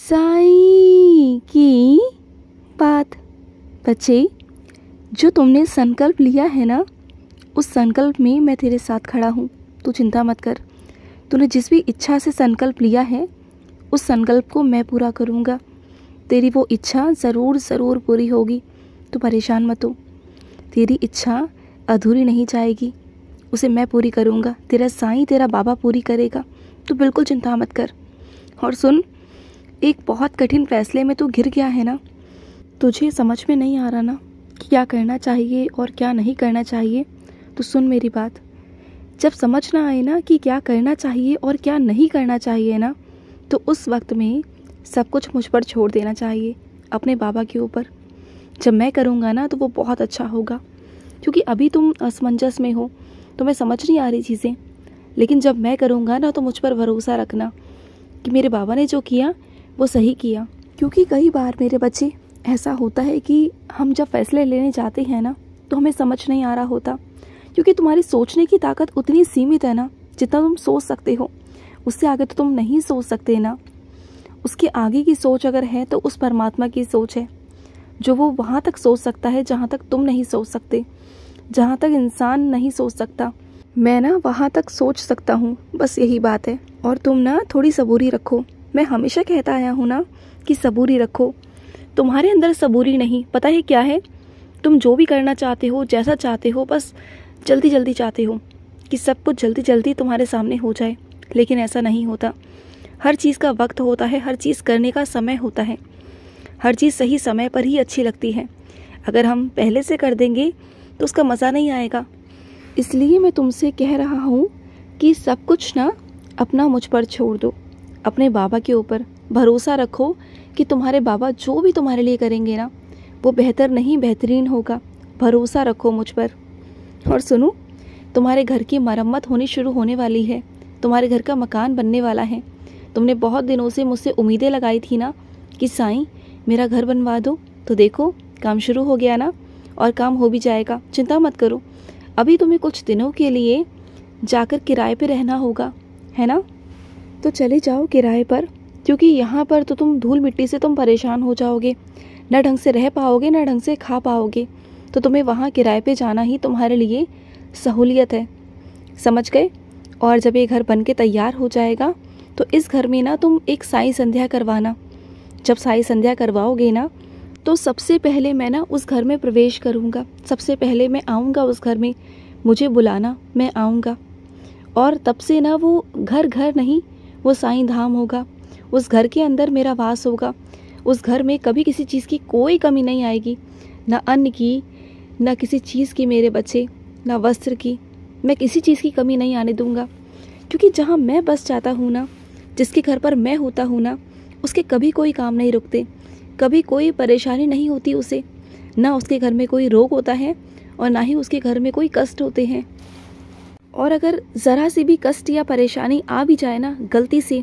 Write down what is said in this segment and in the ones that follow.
साईं की बात। बच्चे, जो तुमने संकल्प लिया है ना, उस संकल्प में मैं तेरे साथ खड़ा हूँ। तू चिंता मत कर। तूने जिस भी इच्छा से संकल्प लिया है, उस संकल्प को मैं पूरा करूँगा। तेरी वो इच्छा ज़रूर ज़रूर पूरी होगी। तू परेशान मत हो। तेरी इच्छा अधूरी नहीं जाएगी, उसे मैं पूरी करूँगा। तेरा साईं, तेरा बाबा पूरी करेगा। तू बिल्कुल चिंता मत कर। और सुन, एक बहुत कठिन फैसले में तू घिर गया है ना। तुझे समझ में नहीं आ रहा ना कि क्या करना चाहिए और क्या नहीं करना चाहिए। तो सुन मेरी बात। जब समझ ना आए ना कि क्या करना चाहिए और क्या नहीं करना चाहिए ना, तो उस वक्त में सब कुछ मुझ पर छोड़ देना चाहिए, अपने बाबा के ऊपर। जब मैं करूँगा ना तो वो बहुत अच्छा होगा, क्योंकि अभी तुम असमंजस में हो, तुम्हें समझ नहीं आ रही चीज़ें। लेकिन जब मैं करूँगा ना तो मुझ पर भरोसा रखना कि मेरे बाबा ने जो किया वो सही किया। क्योंकि कई बार मेरे बच्चे ऐसा होता है कि हम जब फैसले लेने जाते हैं ना तो हमें समझ नहीं आ रहा होता, क्योंकि तुम्हारी सोचने की ताकत उतनी सीमित है ना जितना तुम सोच सकते हो। उससे आगे तो तुम नहीं सोच सकते ना। उसके आगे की सोच अगर है तो उस परमात्मा की सोच है, जो वो वहाँ तक सोच सकता है जहाँ तक तुम नहीं सोच सकते, जहाँ तक इंसान नहीं सोच सकता। मैं ना वहाँ तक सोच सकता हूँ, बस यही बात है। और तुम ना थोड़ी सबूरी रखो। मैं हमेशा कहता आया हूँ ना कि सबूरी रखो। तुम्हारे अंदर सबूरी नहीं, पता है क्या है? तुम जो भी करना चाहते हो, जैसा चाहते हो, बस जल्दी जल्दी चाहते हो कि सब कुछ जल्दी जल्दी तुम्हारे सामने हो जाए। लेकिन ऐसा नहीं होता। हर चीज़ का वक्त होता है, हर चीज़ करने का समय होता है। हर चीज़ सही समय पर ही अच्छी लगती है। अगर हम पहले से कर देंगे तो उसका मज़ा नहीं आएगा। इसलिए मैं तुमसे कह रहा हूँ कि सब कुछ ना अपना मुझ पर छोड़ दो, अपने बाबा के ऊपर भरोसा रखो कि तुम्हारे बाबा जो भी तुम्हारे लिए करेंगे ना वो बेहतर नहीं बेहतरीन होगा। भरोसा रखो मुझ पर। और सुनो, तुम्हारे घर की मरम्मत होनी शुरू होने वाली है। तुम्हारे घर का मकान बनने वाला है। तुमने बहुत दिनों से मुझसे उम्मीदें लगाई थी ना कि साईं मेरा घर बनवा दो, तो देखो काम शुरू हो गया ना, और काम हो भी जाएगा। चिंता मत करो। अभी तुम्हें कुछ दिनों के लिए जाकर किराए पे रहना होगा, है ना? तो चले जाओ किराए पर, क्योंकि यहाँ पर तो तुम धूल मिट्टी से तुम परेशान हो जाओगे। ना ढंग से रह पाओगे, ना ढंग से खा पाओगे। तो तुम्हें वहाँ किराए पे जाना ही तुम्हारे लिए सहूलियत है, समझ गए? और जब ये घर बन के तैयार हो जाएगा तो इस घर में ना तुम एक साई संध्या करवाना। जब साई संध्या करवाओगे ना तो सबसे पहले मैं ना उस घर में प्रवेश करूँगा। सबसे पहले मैं आऊँगा उस घर में, मुझे बुलाना, मैं आऊँगा। और तब से ना वो घर घर नहीं, वो साईं धाम होगा। उस घर के अंदर मेरा वास होगा। उस घर में कभी किसी चीज़ की कोई कमी नहीं आएगी, ना अन्न की, ना किसी चीज़ की मेरे बच्चे, ना वस्त्र की। मैं किसी चीज़ की कमी नहीं आने दूंगा, क्योंकि जहाँ मैं बस जाता हूँ ना, जिसके घर पर मैं होता हूँ ना, उसके कभी कोई काम नहीं रुकते, कभी कोई परेशानी नहीं होती उसे। ना उसके घर में कोई रोग होता है और ना ही उसके घर में कोई कष्ट होते हैं। और अगर ज़रा सी भी कष्ट या परेशानी आ भी जाए ना गलती से,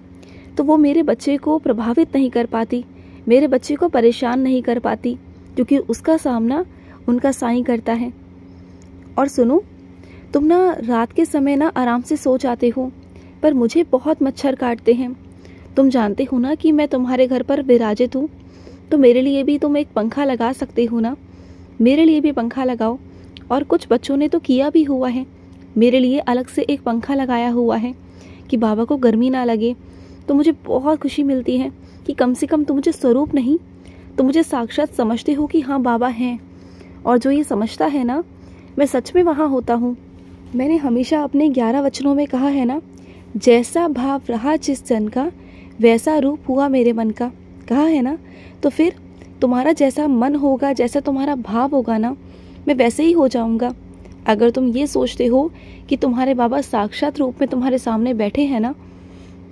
तो वो मेरे बच्चे को प्रभावित नहीं कर पाती, मेरे बच्चे को परेशान नहीं कर पाती, क्योंकि उसका सामना उनका साईं करता है। और सुनो, तुम ना रात के समय ना आराम से सो जाते हो, पर मुझे बहुत मच्छर काटते हैं। तुम जानते हो ना कि मैं तुम्हारे घर पर विराजित हूँ, तो मेरे लिए भी तुम एक पंखा लगा सकते हो ना। मेरे लिए भी पंखा लगाओ। और कुछ बच्चों ने तो किया भी हुआ है, मेरे लिए अलग से एक पंखा लगाया हुआ है कि बाबा को गर्मी ना लगे। तो मुझे बहुत खुशी मिलती है कि कम से कम तुम मुझे स्वरूप नहीं, तुम मुझे साक्षात समझते हो कि हाँ बाबा हैं। और जो ये समझता है ना, मैं सच में वहाँ होता हूँ। मैंने हमेशा अपने 11 वचनों में कहा है ना, जैसा भाव रहा जिस जन का, वैसा रूप हुआ मेरे मन का, कहा है ना। तो फिर तुम्हारा जैसा मन होगा, जैसा तुम्हारा भाव होगा ना, मैं वैसे ही हो जाऊँगा। अगर तुम ये सोचते हो कि तुम्हारे बाबा साक्षात रूप में तुम्हारे सामने बैठे हैं ना,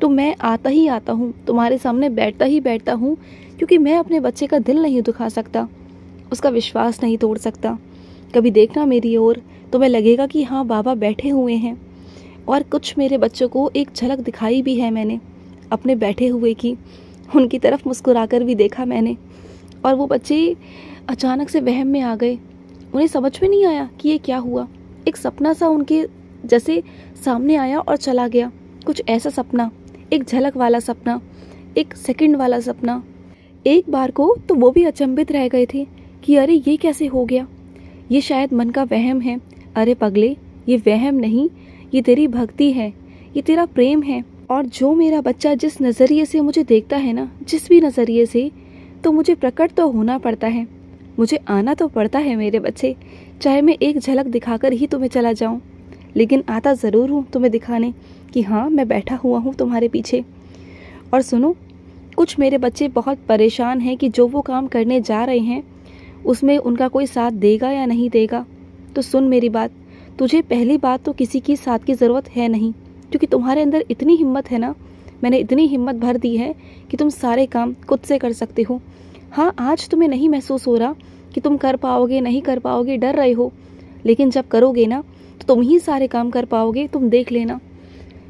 तो मैं आता ही आता हूँ, तुम्हारे सामने बैठता ही बैठता हूँ, क्योंकि मैं अपने बच्चे का दिल नहीं दुखा सकता, उसका विश्वास नहीं तोड़ सकता। कभी देखना मेरी ओर, तुम्हें लगेगा कि हाँ बाबा बैठे हुए हैं। और कुछ मेरे बच्चों को एक झलक दिखाई भी है मैंने अपने बैठे हुए की, उनकी तरफ मुस्कुराकर भी देखा मैंने। और वो बच्चे अचानक से वहम में आ गए, उन्हें समझ में नहीं आया कि ये क्या हुआ। एक सपना सा उनके जैसे सामने आया और चला गया, कुछ ऐसा सपना, एक झलक वाला सपना एक सेकंड वाला सपना। एक बार को तो वो भी अचंभित रह गए थे कि अरे ये कैसे हो गया, ये शायद मन का वहम है। अरे पगले, ये वहम नहीं, ये तेरी भक्ति है, ये तेरा प्रेम है। और जो मेरा बच्चा जिस नज़रिए से मुझे देखता है ना, जिस भी नज़रिए से, तो मुझे प्रकट तो होना पड़ता है, मुझे आना तो पड़ता है मेरे बच्चे। चाहे मैं एक झलक दिखाकर ही तुम्हें चला जाऊं, लेकिन आता ज़रूर हूँ तुम्हें दिखाने कि हाँ मैं बैठा हुआ हूँ तुम्हारे पीछे। और सुनो, कुछ मेरे बच्चे बहुत परेशान हैं कि जो वो काम करने जा रहे हैं उसमें उनका कोई साथ देगा या नहीं देगा। तो सुन मेरी बात, तुझे पहली बात तो किसी की साथ की ज़रूरत है नहीं, क्योंकि तुम्हारे अंदर इतनी हिम्मत है ना, मैंने इतनी हिम्मत भर दी है कि तुम सारे काम खुद से कर सकते हो। हाँ, आज तुम्हें नहीं महसूस हो रहा कि तुम कर पाओगे नहीं कर पाओगे, डर रहे हो, लेकिन जब करोगे ना तो तुम ही सारे काम कर पाओगे। तुम देख लेना,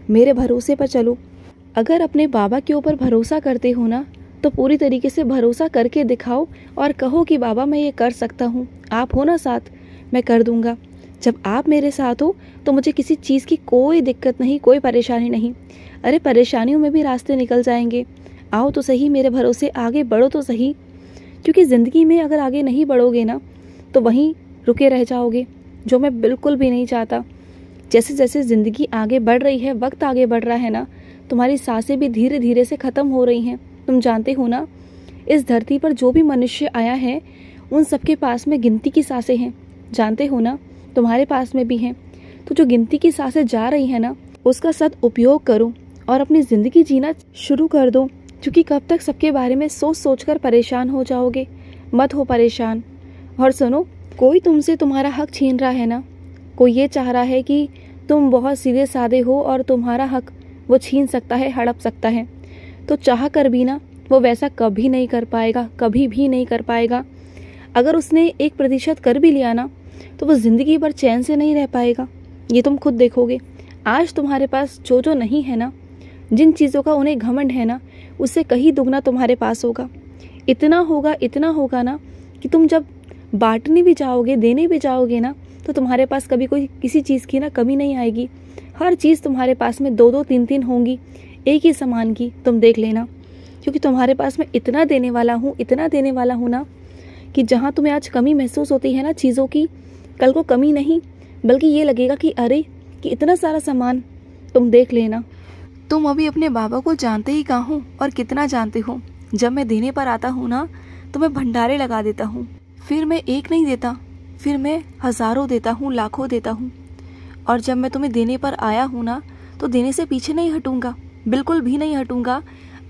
मेरे भरोसे पर चलो। अगर अपने बाबा के ऊपर भरोसा करते हो ना तो पूरी तरीके से भरोसा करके दिखाओ और कहो कि बाबा मैं ये कर सकता हूँ, आप हो ना साथ, मैं कर दूंगा। जब आप मेरे साथ हो तो मुझे किसी चीज़ की कोई दिक्कत नहीं, कोई परेशानी नहीं। अरे परेशानियों में भी रास्ते निकल जाएंगे। आओ तो सही मेरे भरोसे, आगे बढ़ो तो सही, क्योंकि ज़िंदगी में अगर आगे नहीं बढ़ोगे ना तो वहीं रुके रह जाओगे, जो मैं बिल्कुल भी नहीं चाहता। जैसे जैसे ज़िंदगी आगे बढ़ रही है, वक्त आगे बढ़ रहा है ना, तुम्हारी सांसें भी धीरे धीरे से ख़त्म हो रही हैं। तुम जानते हो ना, इस धरती पर जो भी मनुष्य आया है उन सबके पास में गिनती की सांसें हैं। जानते हो ना, तुम्हारे पास में भी हैं। तो जो गिनती की सांसें जा रही हैं ना, उसका सदुपयोग करो और अपनी ज़िंदगी जीना शुरू कर दो, क्योंकि कब तक सबके बारे में सोच सोच कर परेशान हो जाओगे। मत हो परेशान। और सुनो, कोई तुमसे तुम्हारा हक छीन रहा है ना, कोई ये चाह रहा है कि तुम बहुत सीधे साधे हो और तुम्हारा हक वो छीन सकता है, हड़प सकता है, तो चाह कर भी ना वो वैसा कभी नहीं कर पाएगा, कभी भी नहीं कर पाएगा। अगर उसने 1% कर भी लिया ना तो वो ज़िंदगी भर चैन से नहीं रह पाएगा। ये तुम खुद देखोगे। आज तुम्हारे पास जो जो नहीं है ना, जिन चीज़ों का उन्हें घमंड है ना, उससे कहीं दुगना तुम्हारे पास होगा। इतना होगा ना कि तुम जब बांटने भी जाओगे, देने भी जाओगे ना, तो तुम्हारे पास कभी कोई किसी चीज़ की ना कमी नहीं आएगी। हर चीज़ तुम्हारे पास में 2-2, 3-3 होंगी एक ही सामान की। तुम देख लेना, क्योंकि तुम्हारे पास में इतना देने वाला हूँ ना कि जहाँ तुम्हें आज कमी महसूस होती है ना चीज़ों की, कल को कमी नहीं, बल्कि ये लगेगा कि अरे कि इतना सारा सामान। तुम देख लेना। तुम अभी अपने बाबा को जानते ही कहाँ हो और कितना जानते हो। जब मैं देने पर आता हूँ ना तो मैं भंडारे लगा देता हूँ, फिर मैं एक नहीं देता, फिर मैं हज़ारों देता हूँ, लाखों देता हूँ। और जब मैं तुम्हें देने पर आया हूँ ना तो देने से पीछे नहीं हटूंगा, बिल्कुल भी नहीं हटूंगा।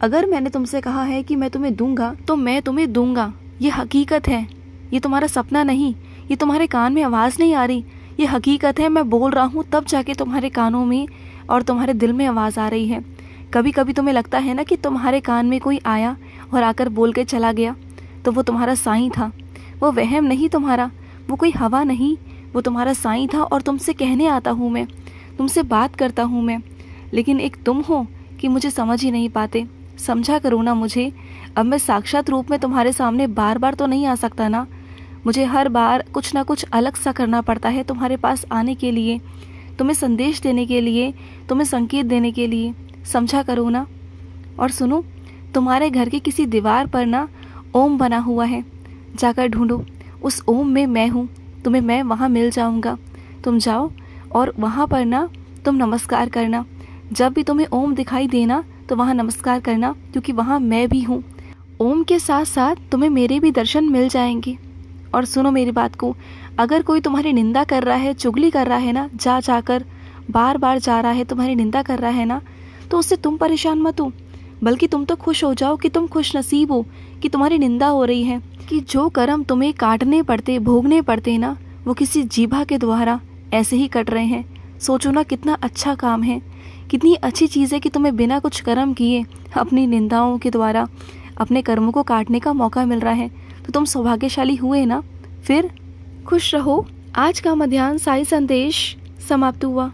अगर मैंने तुमसे कहा है कि मैं तुम्हें दूंगा तो मैं तुम्हें दूंगा। ये हकीकत है, ये तुम्हारा सपना नहीं, ये तुम्हारे कान में आवाज़ नहीं आ रही, ये हकीकत है। मैं बोल रहा हूँ तब जाके तुम्हारे कानों में और तुम्हारे दिल में आवाज़ आ रही है। कभी कभी तुम्हें लगता है ना कि तुम्हारे कान में कोई आया और आकर बोल के चला गया, तो वो तुम्हारा साईं था। वो वहम नहीं तुम्हारा, वो कोई हवा नहीं, वो तुम्हारा साईं था। और तुमसे कहने आता हूँ मैं, तुमसे बात करता हूँ मैं, लेकिन एक तुम हो कि मुझे समझ ही नहीं पाते। समझा करो ना मुझे। अब मैं साक्षात रूप में तुम्हारे सामने बार बार तो नहीं आ सकता ना, मुझे हर बार कुछ ना कुछ अलग सा करना पड़ता है तुम्हारे पास आने के लिए, तुम्हें संदेश देने के लिए, तुम्हें संकेत देने के लिए। समझा करो ना। और सुनो, तुम्हारे घर की किसी दीवार पर ना ओम बना हुआ है, जाकर ढूंढो। उस ओम में मैं हूँ, तुम्हें मैं वहाँ मिल जाऊँगा। तुम जाओ और वहाँ पर ना तुम नमस्कार करना। जब भी तुम्हें ओम दिखाई देना तो वहाँ नमस्कार करना, क्योंकि वहाँ मैं भी हूँ। ओम के साथ साथ तुम्हें मेरे भी दर्शन मिल जाएंगे। और सुनो मेरी बात को, अगर कोई तुम्हारी निंदा कर रहा है, चुगली कर रहा है ना, जाकर बार बार जा रहा है, तुम्हारी निंदा कर रहा है ना, तो उससे तुम परेशान मत हो, बल्कि तुम तो खुश हो जाओ कि तुम खुश नसीब हो कि तुम्हारी निंदा हो रही है। कि जो कर्म तुम्हें काटने पड़ते, भोगने पड़ते ना, वो किसी जीभा के द्वारा ऐसे ही कट रहे हैं। सोचो ना, कितना अच्छा काम है, कितनी अच्छी चीज़ है कि तुम्हें बिना कुछ कर्म किए अपनी निंदाओं के द्वारा अपने कर्मों को काटने का मौका मिल रहा है। तो तुम सौभाग्यशाली हुए ना। फिर खुश रहो। आज का मध्याह्न साई संदेश समाप्त हुआ।